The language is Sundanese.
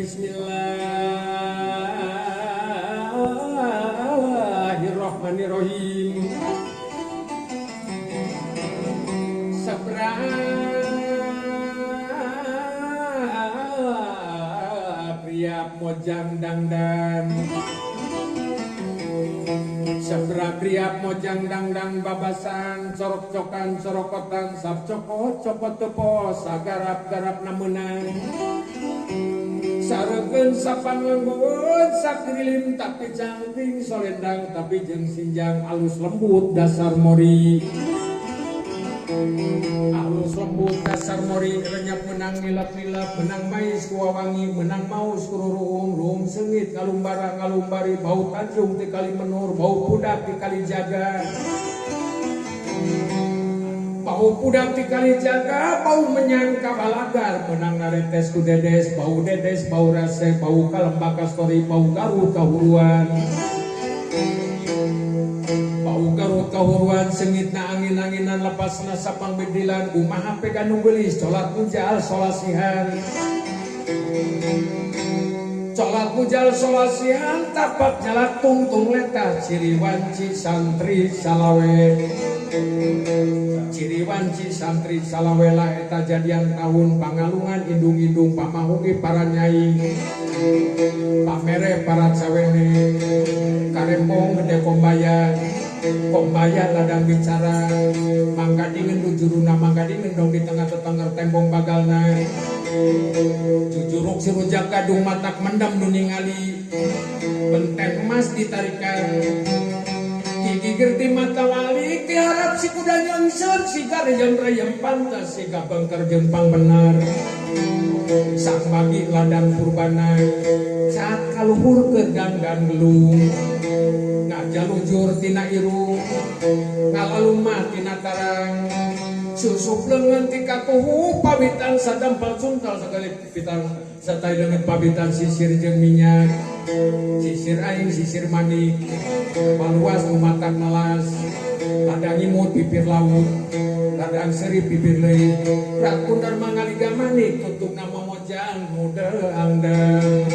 Bismillahirrahmanirrahim. Sabra pria mojang dangdan, sabra pria mojang dangdang babasan, sorok cokan sorokotan, sab cokot copot tepo, sagarap garap namunang. Saregen sapangenggon sakrilin tapi cangting solendang tapi jeung sinjang alus lembut dasar mori. Alus lembut dasar mori renyap menang nilap-nilap menang mais kuawangi menang maus kururuung ruung sengit ngalumbara ngalumbari bau tanjung ti kali menur bau pudak ti kali jaga. Bau pudak ti kali jaga, bau menyangka balagar, menang naretes ku dedes, bau rase, bau kalembaka story, bau garut kahuruan. Bau garut kahuruan, sengit na angin-anginan, lepas na sapang bedilan, umaha peganung gelis, colat mujal, solasihan. Colat mujal, solasihan, tapak jalat tungtung letah, ciri wanci santri salawe. Ciri wanci santri salawela eta jadian tahun pangalungan indung-indung pamahugi para nyai pamere para cawene karempong gede kombaya ladang bicara mangga dingin jujuruna mangga dingin dong di tengah tetangga tembong bagalna jujuruk si rujak kadung matak mendam nuningali benten emas ditarikan gigi gerti mata wali tiharap si kuda nyongsur si garejam rayam pantas si gabang kerjempang benar sang bagi ladang purbana saat kaluhur ke ganggan gelung ngajalujur tina irung ngalalumah tina tarang susup lengan tika kuhu pabitan sadampal suntal sekali pitan satai dengan pabitan sisir jeung minyak sisir aing sisir manik paluas umatang nelas ladang imut bibir laut ladang seri bibir leuk rakundar mangaliga manik tutuk nama mojang muda angdang